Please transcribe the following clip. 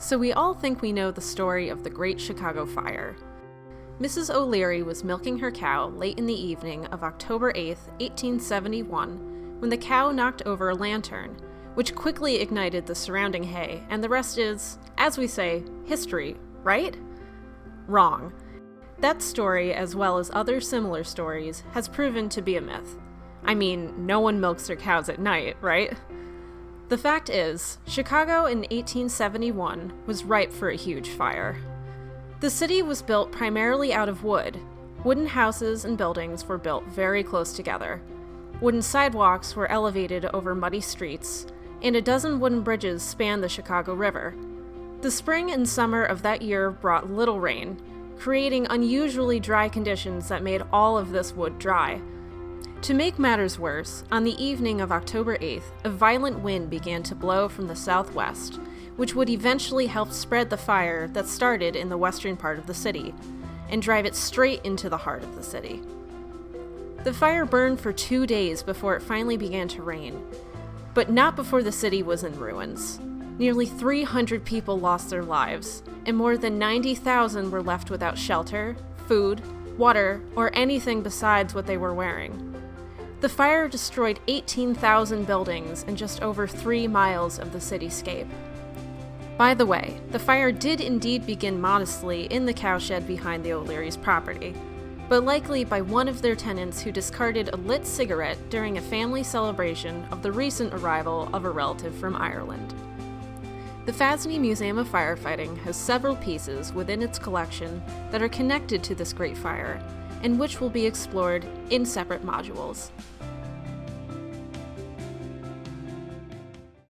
So we all think we know the story of the Great Chicago Fire. Mrs. O'Leary was milking her cow late in the evening of October 8, 1871, when the cow knocked over a lantern, which quickly ignited the surrounding hay, and the rest is, as we say, history, right? Wrong. That story, as well as other similar stories, has proven to be a myth. I mean, no one milks their cows at night, right? The fact is, Chicago in 1871 was ripe for a huge fire. The city was built primarily out of wood. Wooden houses and buildings were built very close together. Wooden sidewalks were elevated over muddy streets, and a dozen wooden bridges spanned the Chicago River. The spring and summer of that year brought little rain, creating unusually dry conditions that made all of this wood dry. To make matters worse, on the evening of October 8th, a violent wind began to blow from the southwest, which would eventually help spread the fire that started in the western part of the city, and drive it straight into the heart of the city. The fire burned for 2 days before it finally began to rain, but not before the city was in ruins. Nearly 300 people lost their lives, and more than 90,000 were left without shelter, food, water, or anything besides what they were wearing. The fire destroyed 18,000 buildings and just over 3 miles of the cityscape. By the way, the fire did indeed begin modestly in the cowshed behind the O'Leary's property, but likely by one of their tenants who discarded a lit cigarette during a family celebration of the recent arrival of a relative from Ireland. The FASNY Museum of Firefighting has several pieces within its collection that are connected to this great fire, and which will be explored in separate modules.